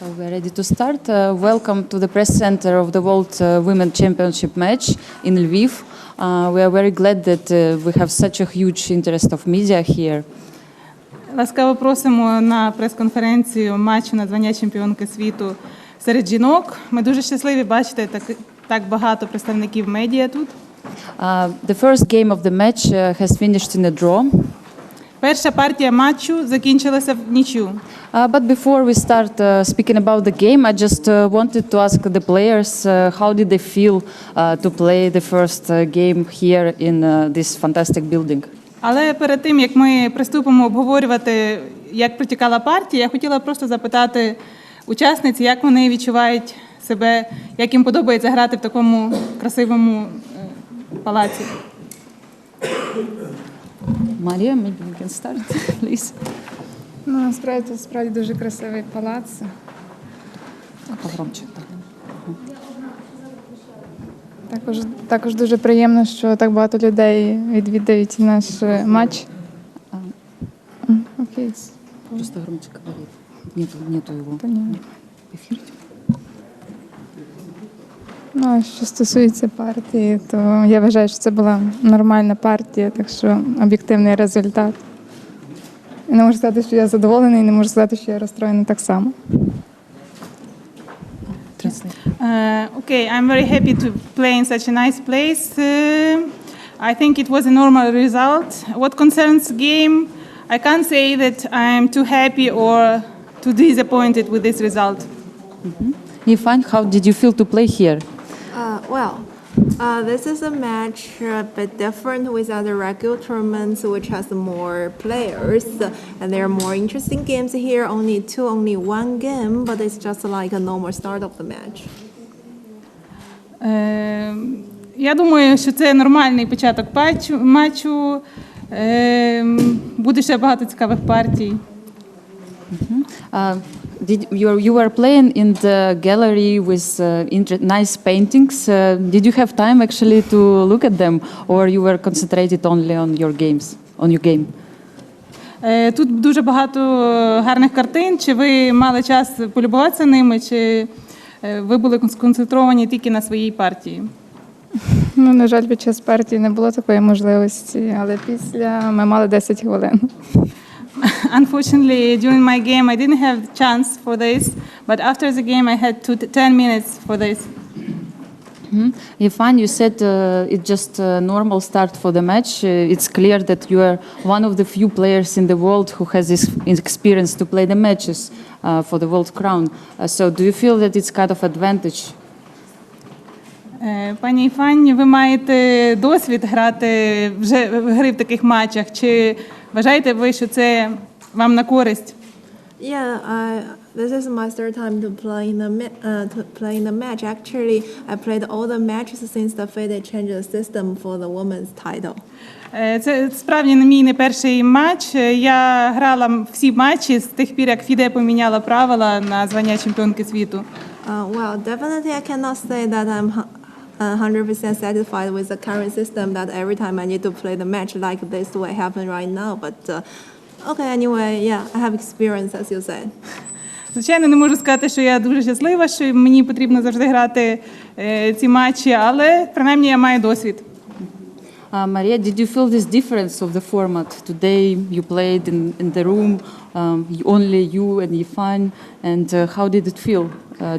So we're ready to start. Welcome to the press center of the World Women Championship match in Lviv. We are very glad that we have such a huge interest of media here. Ласкаво просимо на прес-конференцію матчу на звання чемпіонки світу серед жінок. Ми дуже щасливі бачити так багато представників медіа тут. The first game of the match has finished in a draw. Перша партія матчу закінчилася в нічю. But before we start speaking about the game, I just wanted to ask the players how did they feel to play the first game here in this fantastic building. Але перед тим, як ми приступимо обговорювати, як протікала партія, я хотіла просто запитати учасниць, як вони відчувають себе, як їм подобається грати в такому красивому палаці. Марія, maybe we can start, please. Ну, насправді, це справді дуже красивий палац. Погромче. Також дуже приємно, що так багато людей відвідають наш матч. Окей. Просто громче говори. Нету його. Понятно. Ефір. Ну, а що стосується партії, то я вважаю, що це була нормальна партія, так що об'єктивний результат. І не можу сказати, що я задоволений, не можу сказати, що я розстроєна так само. Okay, I'm very happy to play in such a nice place. I think it was a normal result. What concerns game, I can't say that I'm too happy or too disappointed with this result. Ifan, how did you feel to play here? This is a match a bit different with other regular tournaments, which has more players, and there are more interesting games here. Only one game, but it's just like a normal start of the match. Я думаю, що це нормальний початок матчу. Буде ще багато цікавих партій. You were playing in the gallery with nice paintings. Did you have time actually to look at them, or you were concentrated only on your game? Тут дуже багато гарних картин. Чи ви мали час полюбуватися ними, чи ви були сконцентровані тільки на своїй партії? Ну, на жаль, під час партії не було такої можливості, але після ми мали 10 хвилин. Unfortunately, during my game, I didn't have chance for this, but after the game, I had 10 minutes for this. Ifan, you said it's just a normal start for the match. It's clear that you are one of the few players in the world who has this experience to play the matches for the world crown. So do you feel that it's kind of advantage? Пані Іфані, ви маєте досвід грати вже в гри в таких матчах. Чи вважаєте ви, що це вам на користь? Yeah, this is my third time to play in the match. Actually, I played all the matches since the FIDE changed the system for the women's title. Це справді мій не перший матч. Я грала всі матчі з тих пір, як FIDE поміняла правила на звання чемпіонки світу. Well, definitely I cannot say that I'm 100% satisfied with the current system that every time I need to play the match like this what happened right now, but okay, anyway, yeah, I have experience, as you said. Звичайно, не можу сказати, що я дуже щаслива, що мені потрібно завжди грати ці матчі, але принаймні я маю досвід. Maria, did you feel this difference of the format? Today you played in the room, only you and Ifan, and how did it feel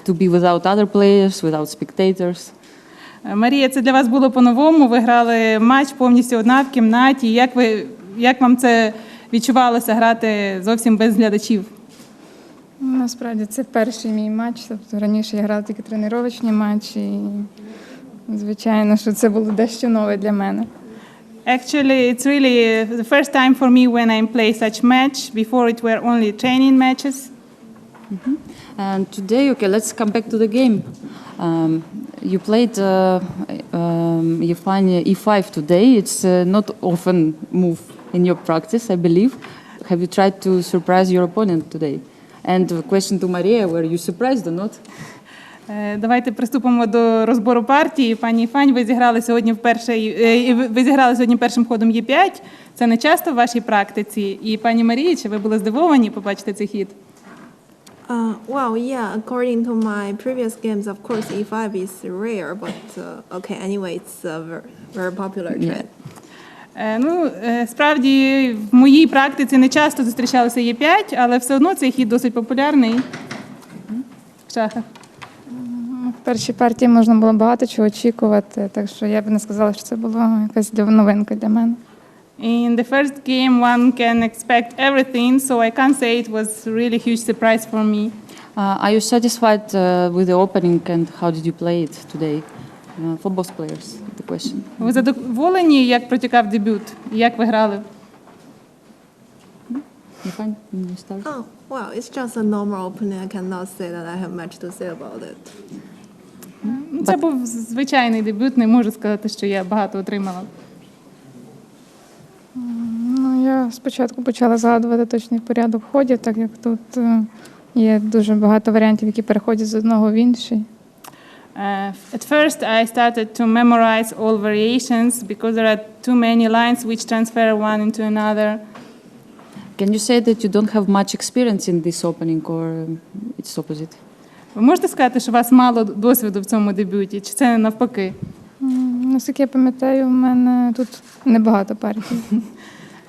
to be without other players, without spectators? Марія, це для вас було по-новому, ви грали матч повністю одна в кімнаті. Як вам це відчувалося грати зовсім без глядачів? Насправді, це перший мій матч, тобто раніше я грала тільки тренувальні матчі, і звичайно, що це було дещо нове для мене. Actually, it's really the first time for me when I play such match. Before it were only training matches. And today, okay, let's come back to the game. You played E5 today. It's not often move in your practice, I believe. Have you tried to surprise your opponent today? And a question to Maria, were you surprised or not? Давайте приступимо до розбору партії. Пані Іфань, ви зіграли сьогодні першим ходом Е5. Це не часто в вашій практиці. І пані Марії, чи ви були здивовані побачити цей хід? Well, yeah, according to my previous games, of course, E5 is rare, but okay, anyway, it's a very popular trend. Справді, в моїй практиці не часто зустрічалося Е5, але все одно цей хід досить популярний в шахах. В першій партії можна було багато чого очікувати, так що я б не сказала, що це була якась новинка для мене. In the first game, one can expect everything, so I can't say it was really huge surprise for me. Are you satisfied with the opening and how did you play it today? For both players, the question. Ви задоволені, як протікав дебют, і як ви грали? You fine? You start? Oh, well, it's just a normal opening. I cannot say that I have much to say about it. Це був звичайний дебют, не можу сказати, що я багато отримала. Ну, я спочатку почала згадувати точний порядок ходів, так як тут є дуже багато варіантів, які переходять з одного в інший. At first, I started to memorize all variations because there are too many lines which transfer one into another. Can you say that you don't have much experience in this opening or it's opposite? Ви можете сказати, що у вас мало досвіду в цьому дебюті, чи це навпаки? Наскільки я пам'ятаю, у мене тут небагато партій.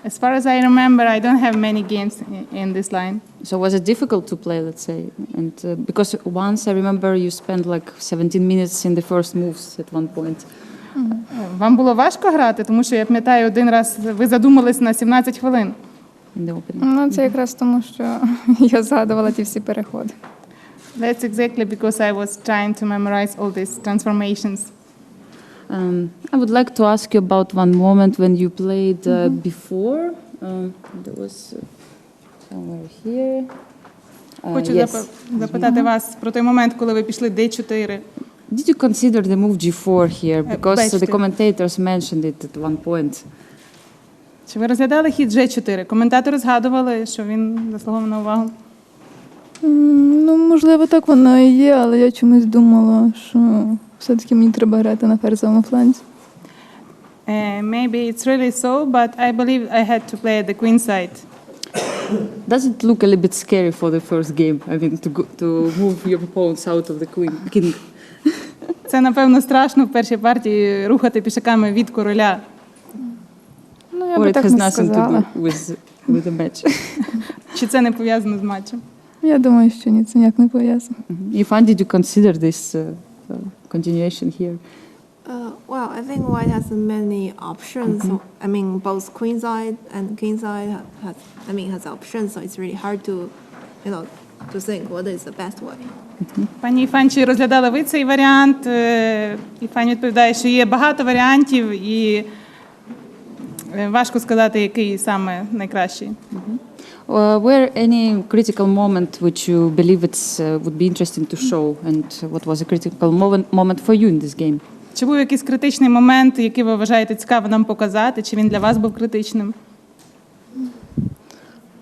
As far as I remember, I don't have many games in this line. So was it difficult to play, let's say? And because once I remember you spent like 17 minutes in the first moves at one point. Вам було важко грати, тому що я пам'ятаю, один раз ви задумались на 17 хвилин. In the opening. Ну, це якраз тому, що я згадувала ті всі переходи. That's exactly because I was trying to memorize all these transformations. I would like to ask you about one moment when you played before. There was somewhere here. Хочу Yes. запитати вас про той момент, коли ви пішли D4. Did you consider the move G4 here? Because the B4. commentators mentioned it at one point. Чи ви розглядали хід G4? Коментатори згадували, що він заслуговував на увагу. Ну, можливо, так воно і є, але я чомусь думала, що все-таки мені треба грати на ферзовому фланзі. Maybe it's really so, but I believe I had to play at the queen side. Does it look a little bit scary for the first game? I mean, to move your opponents out of the king. Це, напевно, страшно в першій партії рухати пішаками від короля. Ну, я Or би it так has не nothing to сказала. do with the match. Чи це не пов'язано з матчем? Я думаю, що ні, це ніяк не пов'язано. Ifan, did you consider this continuation here? Well, I think white has many options. I mean, both queen side and king side has options, so it's really hard to, to think what is the best way. Пані Іфан, чи розглядали ви цей варіант? Іфан відповідає, що є багато варіантів і важко сказати, який саме найкращий. Were any critical moment which you believe would be interesting to show, and what was a critical moment for you in this game? Чи був якийсь критичний момент, який ви вважаєте цікаво нам показати, чи він для вас був критичним?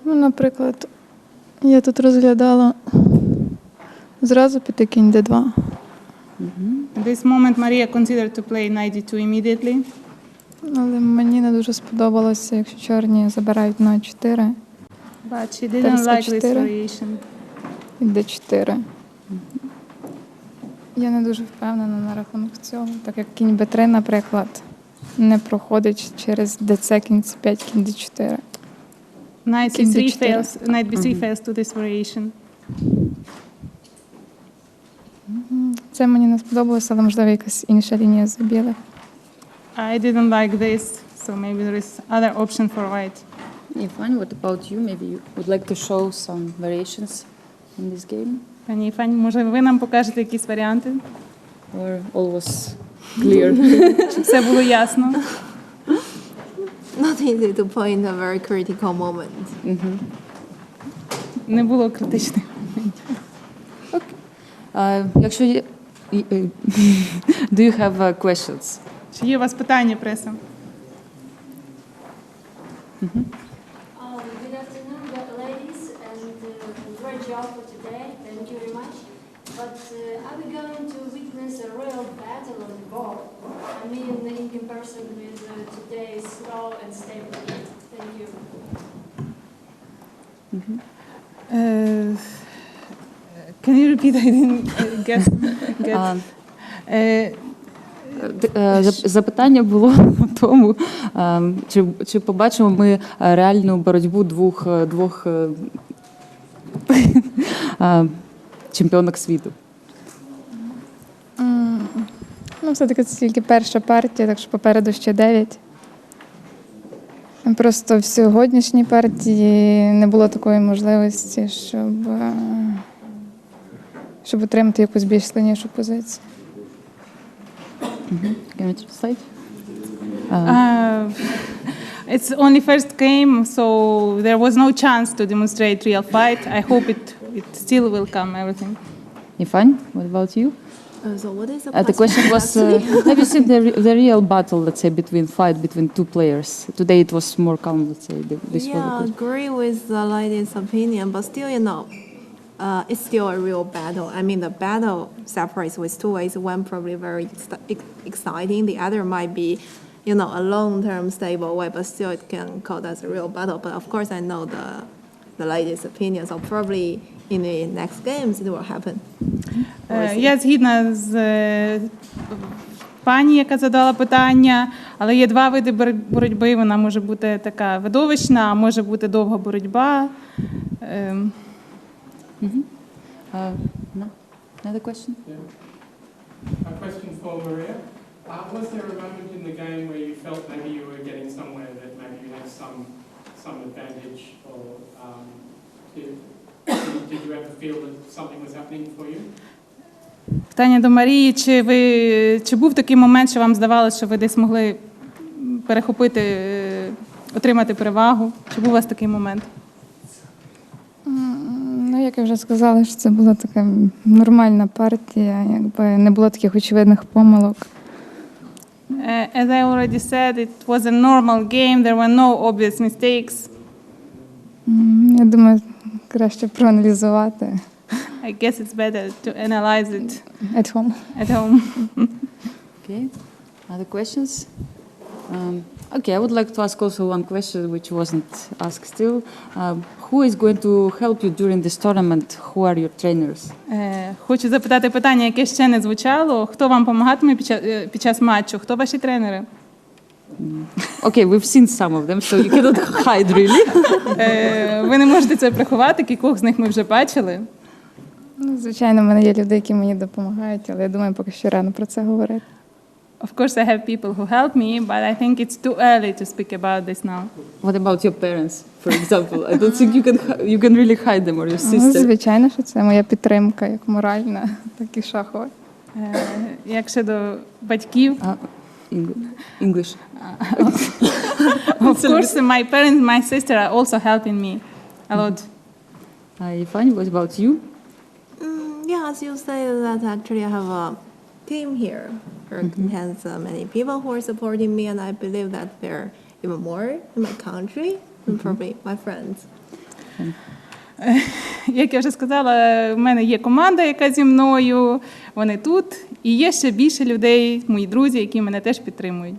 Ну, наприклад, я тут розглядала зразу піти кінь d2. At this moment, Maria considered to play knight d2 immediately. Але мені не дуже сподобалося, якщо чорні забирають на 4 But she didn't like this F4. variation. і d4. Я не дуже впевнена на рахунок цього, так як кінь b3, наприклад, не проходить через dc, кінь c5, кінь d4. Knight King c3 d4. fails, knight b3 fails to this variation. Це мені не сподобалося, але, можливо, якась інша лінія за білих. I didn't like this, so maybe there is other option for white. Ifan, what about you? Maybe you would like to show some variations in this game, Пані Іфань, може ви нам покажете якісь варіанти? or all was clear? Щоб все було ясно. Not easy to point a very critical moment. Не було критичних. Якщо є- do you have questions? Чи є у вас питання, преса? Good afternoon, ladies, and great job for today. Thank you very much. But are we going to witness a real battle on the board? I mean, in comparison with today's slow and stable game. Thank you. Can you repeat? I didn't get. Запитання було в тому, чи побачимо ми реальну боротьбу двох чемпіонок світу. Ну, все-таки це тільки перша партія, так що попереду ще 9. Просто в сьогоднішній партії не було такої можливості, щоб отримати якусь більш сильнішу позицію. Can you translate? It's only first game, so there was no chance to demonstrate real fight. I hope it still will come, everything. Ifan, what about you? So what is the The question was, have you seen the real battle, let's say, between two players? Today it was more calm, let's say. This Yeah, was agree with the lady's opinion, but still, it's still a real battle. I mean, the battle separates with two ways. One probably very exciting. The other might be, a long-term stable way, but still it can call as a real battle. But of course, I know the lady's opinion, so probably in the next games it will happen. Я згідна з пані, яка задала питання, але є два види боротьби. Вона може бути така видовищна, а може бути довга боротьба. No? Another question? Yeah. A question for Maria. Was there a moment in the game where you felt maybe you were getting somewhere that maybe you had some advantage, or did you ever feel that something was happening for you? Питання до Марії. Чи був такий момент, що вам здавалося, що ви десь могли перехопити, отримати перевагу? Чи був у вас такий момент? Ну, як я вже сказала, що це була така нормальна партія, якби не було таких очевидних помилок. As I already said, it was a normal game. There were no obvious mistakes. Я думаю, краще проаналізувати I guess it's better to analyze it at home. at home. Okay. Other questions? Okay, I would like to ask also one question which wasn't asked still. Who is going to help you during this tournament? Who are your trainers? Хочу запитати питання, яке ще не звучало. Хто вам допомагатиме під час матчу? Хто ваші тренери? Okay, we've seen some of them, so you cannot hide really. Ви не можете це приховати, кількох з них ми вже бачили. Ну, звичайно, в мене є люди, які мені допомагають, але я думаю, поки що рано про це говорити. Of course, I have people who help me, but I think it's too early to speak about this now. What about your parents, for example? I don't think you can really hide them, or your Ну, sister. звичайно, що це моя підтримка, як моральна, так і шахова. Як щодо батьків? English. Of course, my parents, my sister are also helping me a lot. Ifan, what about you? Yeah, as you say, that actually I have a team here. Has many people who are supporting me, and I believe that there are even more in my country, and probably my friends. Як я вже сказала, в мене є команда, яка зі мною, вони тут, і є ще більше людей, мої друзі, які мене теж підтримують.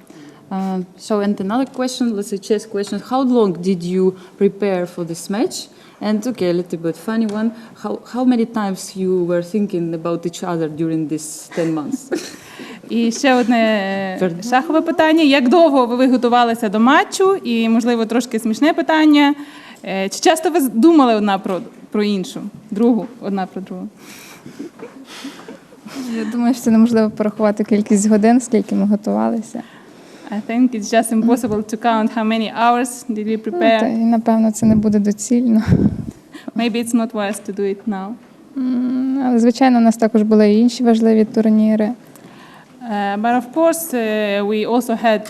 So, and another question, let's say chess question. How long did you prepare for this match? And okay, a little bit funny one. How many times you were thinking about each other during these 10 months? І ще одне шахове питання. Як довго ви готувалися до матчу? І, можливо, трошки смішне питання. Чи часто ви думали одна про іншу? Одна про другу? Я думаю, що це неможливо порахувати кількість годин, скільки ми готувалися. I think it's just impossible to count how many hours did we prepare. І, напевно, це не буде доцільно. Maybe it's not wise to do it now. Але, звичайно, у нас також були і інші важливі турніри. But of course, we also had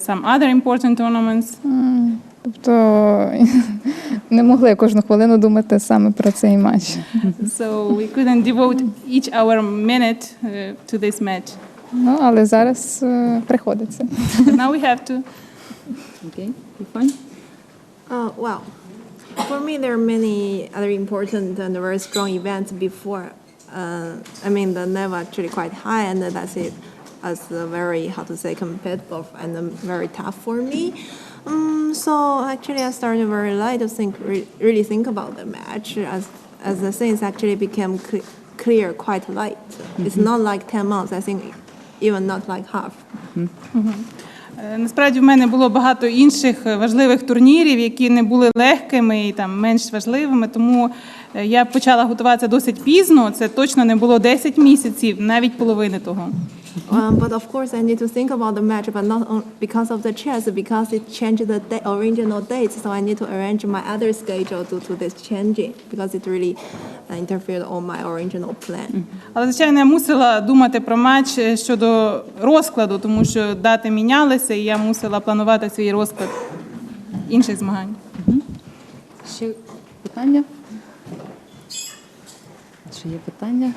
some other important tournaments. Тобто не могли кожну хвилину думати саме про цей матч. So we couldn't devote each our minute to this match. Ну, але зараз приходиться. But now we have to. Okay, Ifan? Well, for me, there are many other important and very strong events before. I mean, the level actually quite high, and that's it as very, how to say, competitive and very tough for me. So actually, I started very late to really think about the match. as the things actually became clear quite late. It's not like 10 months, I think even not like half. Насправді в мене було багато інших важливих турнірів, які не були легкими і там менш важливими, тому я почала готуватися досить пізно, це точно не було 10 місяців, навіть половини того. But of course, I need to think about the match, but not because of the chess, because it changed the original dates. So I need to arrange my other schedule due to this changing, because it really interfered on my original plan. Але, звичайно, я мусила думати про матч щодо розкладу, тому що дати мінялися, і я мусила планувати свій розклад інших змагань. Ще питання? Чи є питання?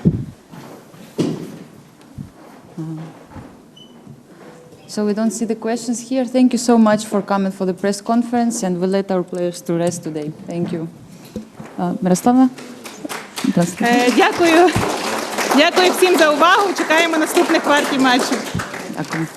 So we don't see the questions here. Thank you so much for coming for the press conference, and we'll let our players to rest today. Thank you. Мирослава? Дякую. Дякую всім за увагу. Чекаємо наступних партій матчів. Дякую.